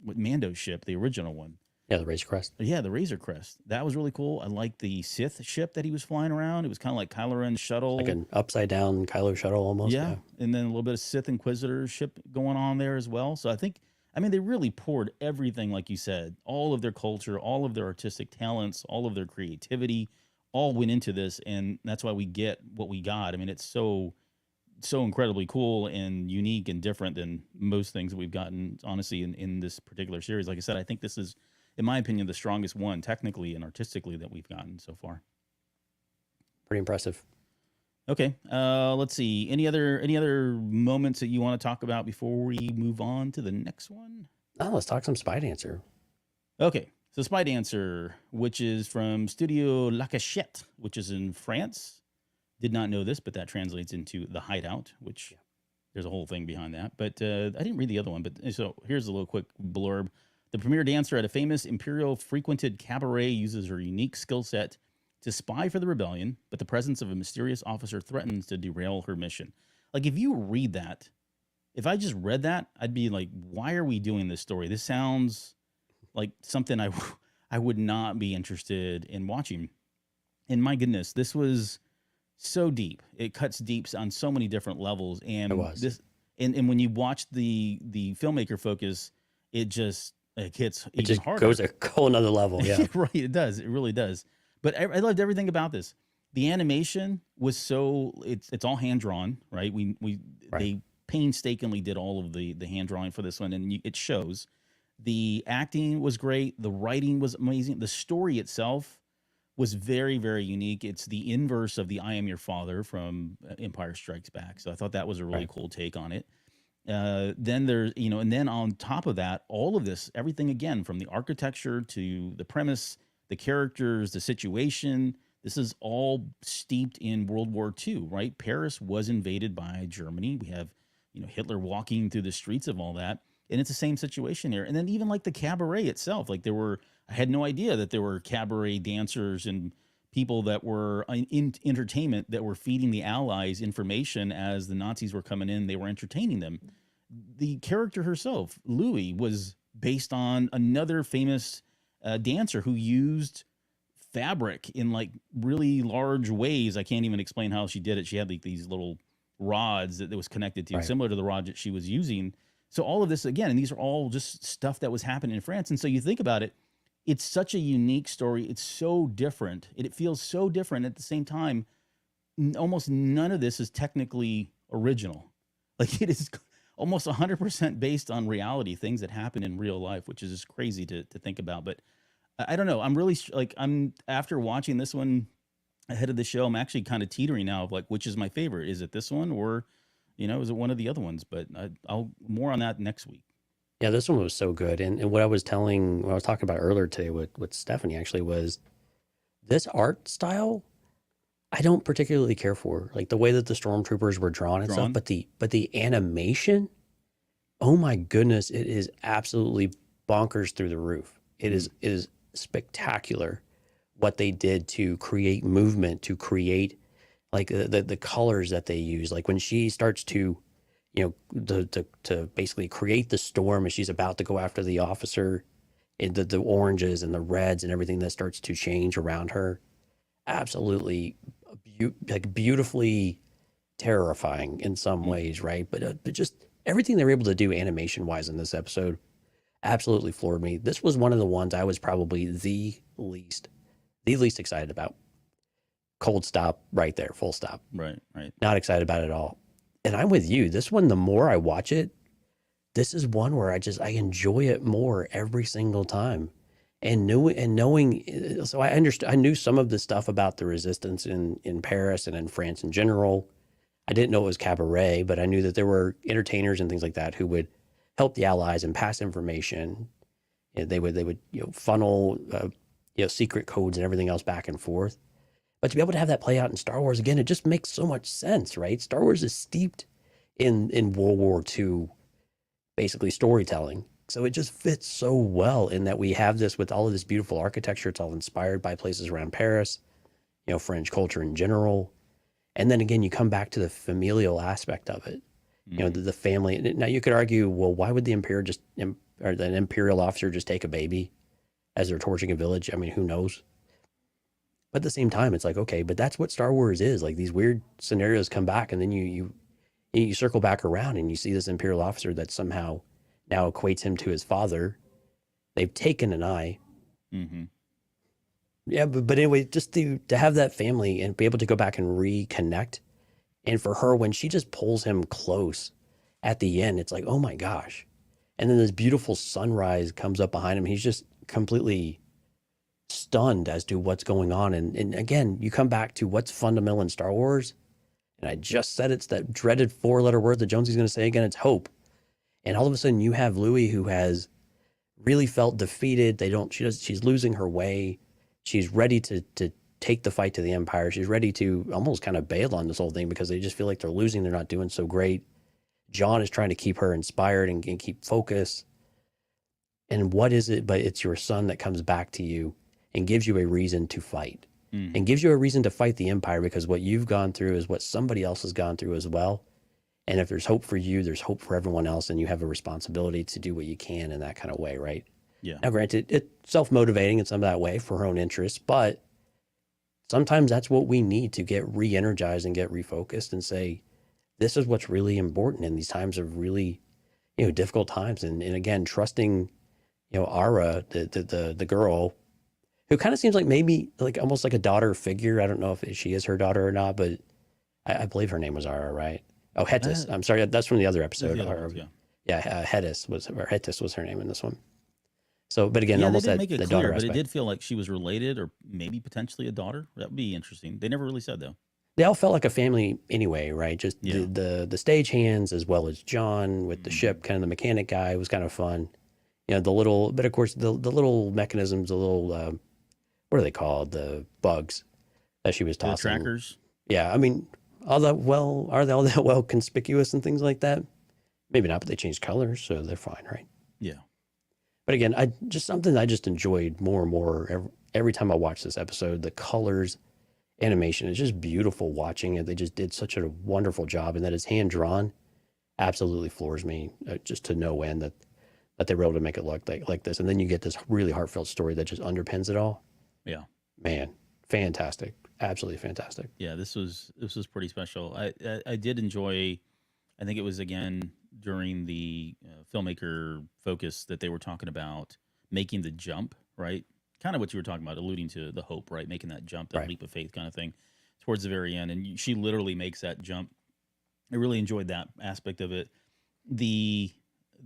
Mando's ship, the original one. Yeah, the Razor Crest. Yeah, the Razor Crest. That was really cool. I liked the Sith ship that he was flying around. It was kind of like Kylo Ren's shuttle. Like an upside down Kylo shuttle almost. Yeah. And then a little bit of Sith Inquisitor ship going on there as well. So they really poured everything, like you said, all of their culture, all of their artistic talents, all of their creativity, all went into this. And that's why we get what we got. I mean, it's so incredibly cool and unique and different than most things that we've gotten, honestly, in this particular series. Like I said, I think this is, in my opinion, the strongest one technically and artistically that we've gotten so far. Pretty impressive. Okay, let's see. Any other moments that you want to talk about before we move on to the next one? Oh, let's talk some Spy Dancer. Okay, so Spy Dancer, which is from Studio La Cachette, which is in France. Did not know this, but that translates into The Hideout, which there's a whole thing behind that. But I didn't read the other one, but so here's a little quick blurb. The premier dancer at a famous Imperial-frequented cabaret uses her unique skill set to spy for the rebellion, but the presence of a mysterious officer threatens to derail her mission. Like, if you read that, if I just read that, I'd be like, why are we doing this story? This sounds like something I would not be interested in watching. And my goodness, this was so deep. It cuts deep on so many different levels. And it was. And when you watch the filmmaker focus, it just hits even just harder. Goes a whole another level. Yeah. Right. It does. It really does. But I loved everything about this. The animation was it's all hand drawn, right? They painstakingly did all of the hand drawing for this one, and it shows. The acting was great. The writing was amazing. The story itself was very, very unique. It's the inverse of the I Am Your Father from Empire Strikes Back. So I thought that was a really cool take on it. Then there's, and then on top of that, all of this, everything again, from the architecture to the premise, the characters, the situation, this is all steeped in World War II, right? Paris was invaded by Germany. We have, Hitler walking through the streets of all that. And it's the same situation here. And then even like the cabaret itself, like I had no idea that there were cabaret dancers and people that were in entertainment that were feeding the Allies information as the Nazis were coming in. They were entertaining them. The character herself, Louis, was based on another famous dancer who used fabric in like really large ways. I can't even explain how she did it. She had like these little rods that was connected to, similar to the rod that she was using. So all of this, again, and these are all just stuff that was happening in France. And so you think about it, it's such a unique story. It's so different. It feels so different. At the same time, almost none of this is technically original. Like it is almost 100% based on reality, things that happen in real life, which is just crazy to think about. But I don't know. I'm really after watching this one ahead of the show, I'm actually kind of teetering now of like, which is my favorite? Is it this one or, is it one of the other ones? But I'll more on that next week. Yeah, this one was so good. And what I was talking about earlier today with Stephanie actually was this art style I don't particularly care for. Like the way that the stormtroopers were drawn and stuff, but the animation, oh my goodness, it is absolutely bonkers through the roof. It is spectacular what they did to create movement, to create like the colors that they use. Like when she starts to to basically create the storm as she's about to go after the officer, and the oranges and the reds and everything that starts to change around her, absolutely beautifully terrifying in some ways, right? But just everything they were able to do animation wise in this episode absolutely floored me. This was one of the ones I was probably the least excited about. Cold stop right there, full stop. Right. Not excited about it at all. And I'm with you. This one, the more I watch it, this is one where I enjoy it more every single time. And knowing, so I knew some of the stuff about the resistance in Paris and in France in general. I didn't know it was cabaret, but I knew that there were entertainers and things like that who would help the Allies and pass information. And they would funnel secret codes and everything else back and forth. But to be able to have that play out in Star Wars, again, it just makes so much sense, right? Star Wars is steeped in World War II, basically storytelling. So it just fits so well in that we have this with all of this beautiful architecture. It's all inspired by places around Paris, French culture in general. And then again, you come back to the familial aspect of it, the family. Now you could argue, well, why would the an imperial officer just take a baby as they're torching a village? I mean, who knows? But at the same time, it's like, okay, but that's what Star Wars is. Like these weird scenarios come back, and then you circle back around and you see this Imperial officer that somehow now equates him to his father. They've taken an eye. Mm-hmm. Yeah, but anyway, just to have that family and be able to go back and reconnect. And for her, when she just pulls him close at the end, it's like, oh my gosh. And then this beautiful sunrise comes up behind him. He's just completely stunned as to what's going on. And again, you come back to what's fundamental in Star Wars. And I just said it's that dreaded 4-letter word that Jonesy's going to say again. It's hope. And all of a sudden you have Louis, who has really felt defeated. She's losing her way. She's ready to take the fight to the Empire. She's ready to almost kind of bail on this whole thing because they just feel like they're losing. They're not doing so great. John is trying to keep her inspired and keep focus. And what is it? But it's your son that comes back to you and gives you a reason to fight, and gives you a reason to fight the Empire, because what you've gone through is what somebody else has gone through as well. And if there's hope for you, there's hope for everyone else, and you have a responsibility to do what you can in that kind of way, right? Yeah. Now, granted, it's self-motivating in some of that way for her own interests, but sometimes that's what we need to get re-energized and get refocused and say, this is what's really important in these times of really, difficult times. And again, trusting, Ara, the girl, who kind of seems like maybe like almost like a daughter figure. I don't know if she is her daughter or not, but I believe her name was Ara, right? Oh, Hettis. I'm sorry. That's from the other episode. Yeah. Yeah, Hettis was her name in this one. So, but again, Yeah, they almost didn't that make it the clear, daughter but it aspect. did feel like she was related or maybe potentially a daughter. That would be interesting. They never really said though. They all felt like a family anyway, right? Just Yeah. the stagehands as well as John with the ship, kind of the mechanic guy was kind of fun. You know, the little, but of course the little mechanisms, the little what are they called? The bugs that she was The tossing. trackers. Yeah, I mean, are they all that well conspicuous and things like that? Maybe not, but they changed colors, so they're fine, right? Yeah. But again, I just something I just enjoyed more and more every time I watch this episode. The colors, animation is just beautiful watching it. They just did such a wonderful job, and that is hand drawn. Absolutely floors me just to no end that they were able to make it look like this. And then you get this really heartfelt story that just underpins it all. Yeah. Man, fantastic. Absolutely fantastic. Yeah, this was pretty special. I did enjoy. I think it was again during the filmmaker focus that they were talking about making the jump, right? Kind of what you were talking about, alluding to the hope, right? Making that jump, that Right. leap of faith kind of thing towards the very end. And she literally makes that jump. I really enjoyed that aspect of it. The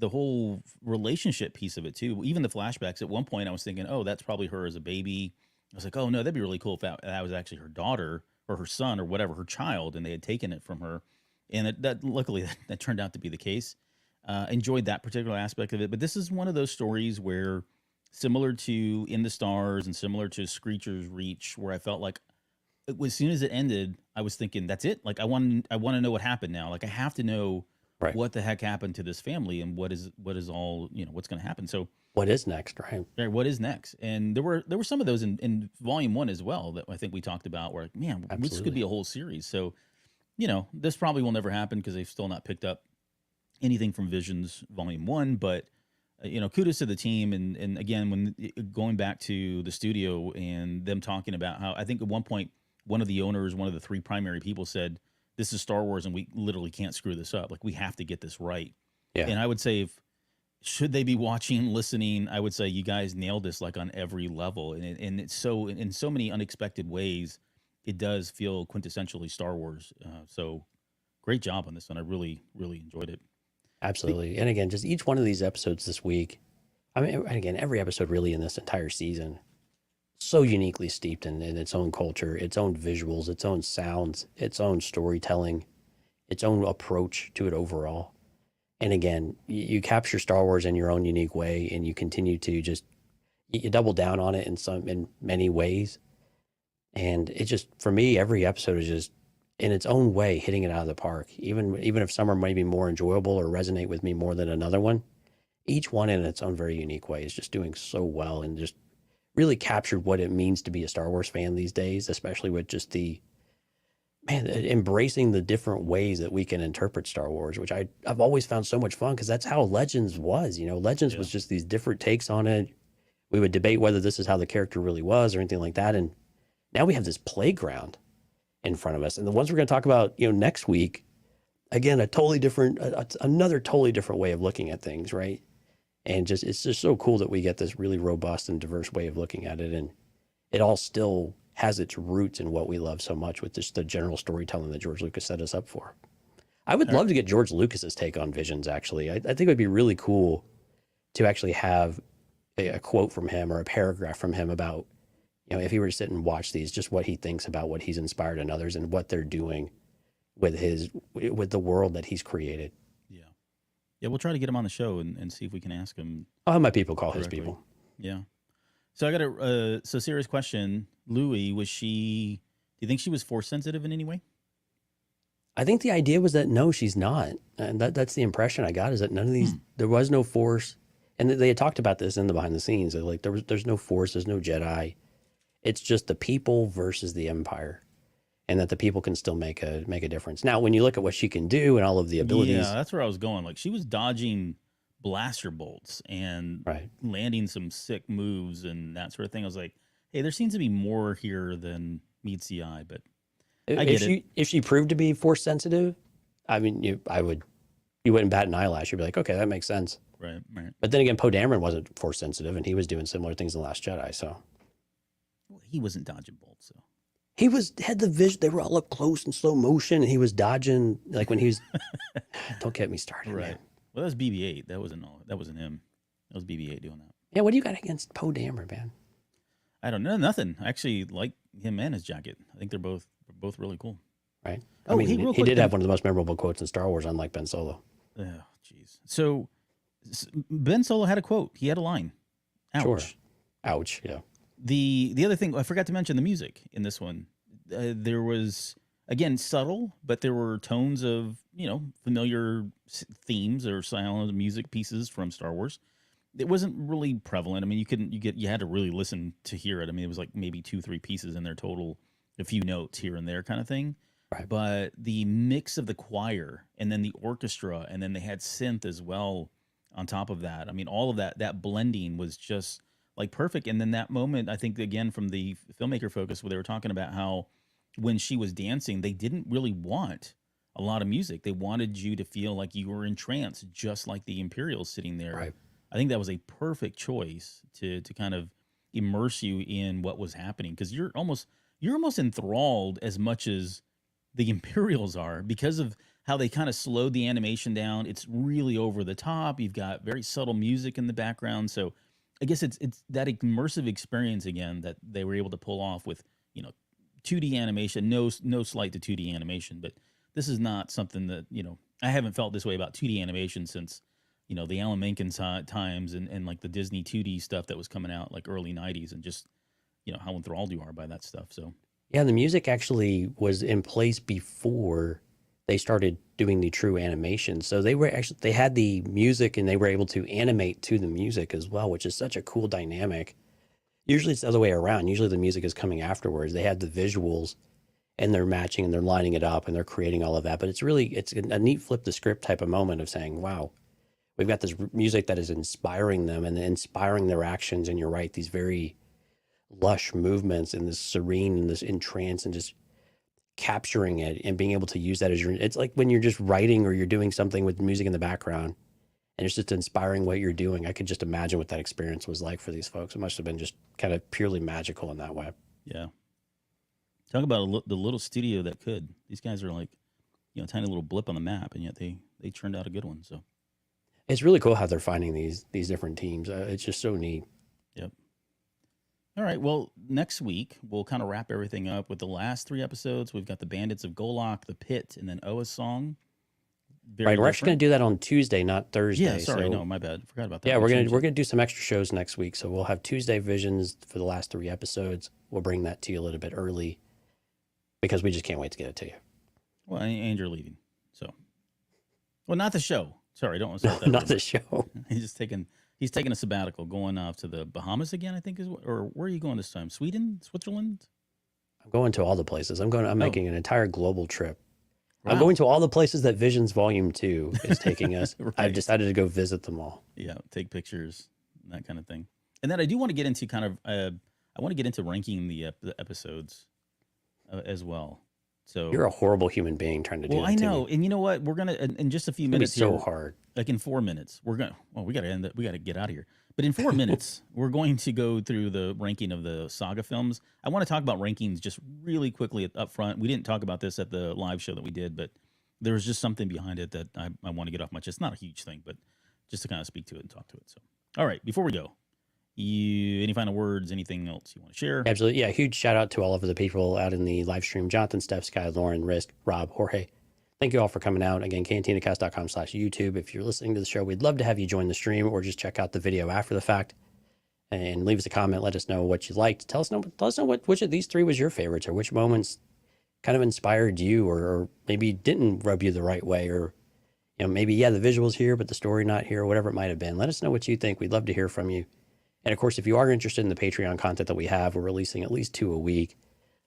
whole relationship piece of it too. Even the flashbacks. At one point, I was thinking, oh, that's probably her as a baby. I was like, oh no, that'd be really cool if that was actually her daughter or her son or whatever, her child, and they had taken it from her. And that luckily that turned out to be the case. Enjoyed that particular aspect of it. But this is one of those stories where, similar to In the Stars and similar to Screecher's Reach, where I felt like as soon as it ended, I was thinking, that's it. Like I want to know what happened now. Like I have to know Right. what the heck happened to this family and what is all, what's going to happen. So What is next, right? what is next? And there were some of those in volume 1 as well that I think we talked about where, man, this could Absolutely. be a whole series. So, this probably will never happen because they've still not picked up anything from Visions volume 1, but kudos to the team. And again, when going back to the studio and them talking about how, I think at one point, one of the owners, one of the 3 primary people said, this is Star Wars and we literally can't screw this up. Like we have to get this right. Yeah. And I would say should they be watching, listening, I would say you guys nailed this like on every level. And it's so, in so many unexpected ways, it does feel quintessentially Star Wars. So great job on this one. I really, really enjoyed it. Absolutely. And again, just each one of these episodes this week, I mean, and again, every episode really in this entire season, so uniquely steeped in its own culture, its own visuals, its own sounds, its own storytelling, its own approach to it overall. And again, you capture Star Wars in your own unique way, and you continue to just you double down on it in many ways. And it just, for me, every episode is just in its own way hitting it out of the park. Even if some are maybe more enjoyable or resonate with me more than another one, each one in its own very unique way is just doing so well and just really captured what it means to be a Star Wars fan these days, especially with just embracing the different ways that we can interpret Star Wars, which I've always found so much fun because that's how Legends was. Legends was just these different takes on it. We would debate whether this is how the character really was or anything like that. And now we have this playground in front of us. And the ones we're going to talk about, next week, again, another totally different way of looking at things, right? And it's just so cool that we get this really robust and diverse way of looking at it. And it all still has its roots in what we love so much with just the general storytelling that George Lucas set us up for. I would love to get George Lucas's take on Visions, actually. I think it would be really cool to actually have a quote from him or a paragraph from him about, if he were to sit and watch these, just what he thinks about what he's inspired in others and what they're doing with the world that he's created. Yeah, we'll try to get him on the show and see if we can ask him. I'll have my people call directly. his people. Yeah. So I got a serious question. Louis, do you think she was force sensitive in any way? I think the idea was that no, she's not. And that's the impression I got, is that none of these, there was no force. And they had talked about this in the behind the scenes. They're like, there's no force, there's no Jedi. It's just the people versus the Empire. And that the people can still make a difference. Now, when you look at what she can do and all of the abilities. Yeah, that's where I was going. Like she was dodging blaster bolts and landing some sick moves and that sort of thing. I was like, hey, there seems to be more here than meets the eye, but I get it. If she proved to be force sensitive, I mean, you wouldn't bat an eyelash. You'd be like, okay, that makes sense. Right. But then again, Poe Dameron wasn't force sensitive, and he was doing similar things in The Last Jedi. So he wasn't dodging bolts, so he had the vision. They were all up close in slow motion, and he was dodging like when he was. Don't get me started. Right. Man. Well, that was BB-8. That wasn't him. That was BB-8 doing that. Yeah, what do you got against Poe Dameron, man? I don't know, nothing. I actually like him and his jacket. I think they're both really cool. Right. Oh, I mean, hey, real he quick, did have one of the most memorable quotes in Star Wars, unlike Ben Solo. Oh, jeez. So Ben Solo had a quote. He had a line. Ouch. Sure. Ouch. Yeah. The other thing I forgot to mention the music in this one. There was again subtle, but there were tones of familiar themes or silent music pieces from Star Wars. It wasn't really prevalent. I mean, you had to really listen to hear it. I mean, it was like maybe 2-3 pieces in their total, a few notes here and there kind of thing. Right. But the mix of the choir and then the orchestra and then they had synth as well on top of that. I mean, all of that blending was just like perfect. And then that moment, I think again from the filmmaker focus where they were talking about how when she was dancing, they didn't really want a lot of music. They wanted you to feel like you were in trance, just like the Imperials sitting there. Right. I think that was a perfect choice to kind of immerse you in what was happening because you're almost enthralled as much as the Imperials are because of how they kind of slowed the animation down. It's really over the top. You've got very subtle music in the background. So I guess it's that immersive experience again that they were able to pull off with, 2D animation. No slight to 2D animation, but this is not something that, I haven't felt this way about 2D animation since, the Alan Menken times and like the Disney 2D stuff that was coming out like early 90s and just, how enthralled you are by that stuff. So Yeah, the music actually was in place before they started doing the true animation. So they had the music and they were able to animate to the music as well, which is such a cool dynamic. Usually it's the other way around. Usually the music is coming afterwards. They had the visuals and they're matching and they're lining it up and they're creating all of that. But it's a neat flip the script type of moment of saying, wow, we've got this music that is inspiring them and inspiring their actions. And you're right, these very lush movements and this serene and this entrance and just capturing it and being able to use that as it's like when you're just writing or you're doing something with music in the background and it's just inspiring what you're doing. I could just imagine what that experience was like for these folks. It must have been just kind of purely magical in that way. Yeah. Talk about the little studio that could. These guys are like, tiny little blip on the map, and yet they turned out a good one. So it's really cool how they're finding these different teams. It's just so neat. Yep. All right. Well, next week we'll kind of wrap everything up with the last 3 episodes. We've got the Bandits of Golok, the Pit, and then Oa's Song. Right, we're actually going to do that on Tuesday, not Thursday. Yeah, sorry, no, my bad. Forgot about that. Yeah, we're gonna do some extra shows next week. So we'll have Tuesday Visions for the last 3 episodes. We'll bring that to you a little bit early because we just can't wait to get it to you. Well, and you're leaving, so not the show. Sorry, I don't want to start that. Not the show. He's taking a sabbatical, going off to the Bahamas again. I think or where are you going this time? Sweden, Switzerland? I'm going to all the places. I'm making an entire global trip. Wow. I'm going to all the places that Visions Volume 2 is taking us. Right. I've decided to go visit them all. Yeah, take pictures, that kind of thing. And then I do want to get into I want to get into ranking the episodes as well. So You're a horrible human being trying to do that. Well, I know. And you know what? We're going to, in just a few minutes It's so here, hard. like in 4 minutes, we got to get out of here. But in 4 minutes, we're going to go through the ranking of the saga films. I want to talk about rankings just really quickly up front. We didn't talk about this at the live show that we did, but there was just something behind it that I want to get off my chest. It's not a huge thing, but just to kind of speak to it and talk to it. So, all right, before we go, any final words, anything else you want to share? Absolutely. Yeah, huge shout out to all of the people out in the live stream. Jonathan, Steph, Sky, Lauren, Risk, Rob, Jorge. Thank you all for coming out. Again, cantinacast.com/YouTube. If you're listening to the show, we'd love to have you join the stream or just check out the video after the fact and leave us a comment. Let us know what you liked. Tell us which of these 3 was your favorites or which moments kind of inspired you or maybe didn't rub you the right way or, maybe, the visuals here, but the story not here or whatever it might have been. Let us know what you think. We'd love to hear from you. And of course, if you are interested in the Patreon content that we have, we're releasing at least 2 a week.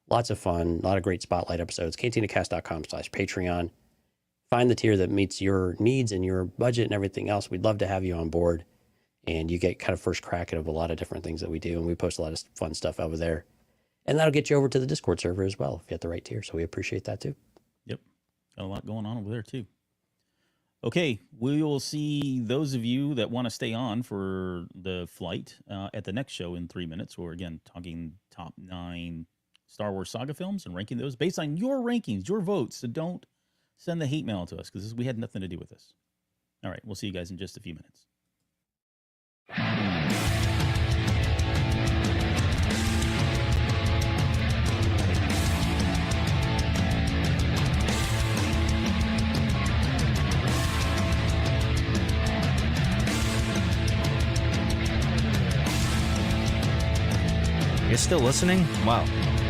Lots of fun, a lot of great spotlight episodes. cantinacast.com/Patreon. Find the tier that meets your needs and your budget and everything else. We'd love to have you on board. And you get kind of first crack at a lot of different things that we do. And we post a lot of fun stuff over there. And that'll get you over to the Discord server as well if you have the right tier. So we appreciate that too. Yep. Got a lot going on over there too. Okay, we will see those of you that want to stay on for the flight at the next show in 3 minutes. We're again talking top 9 Star Wars saga films and ranking those based on your rankings, your votes. So don't send the hate mail to us because we had nothing to do with this. All right, we'll see you guys in just a few minutes. you're still listening? Wow,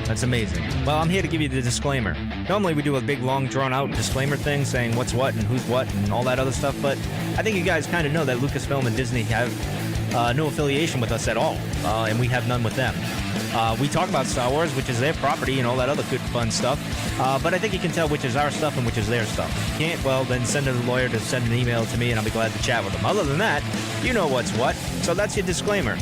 that's amazing. Well, I'm here to give you the disclaimer. Normally we do a big, long, drawn-out disclaimer thing saying what's what and who's what and all that other stuff, but I think you guys kind of know that Lucasfilm and Disney have no affiliation with us at all, and we have none with them. We talk about Star Wars, which is their property, and all that other good, fun stuff. But I think you can tell which is our stuff and which is their stuff. If you can't, well, then send a lawyer to send an email to me, and I'll be glad to chat with them. Other than that, you know what's what. So that's your disclaimer.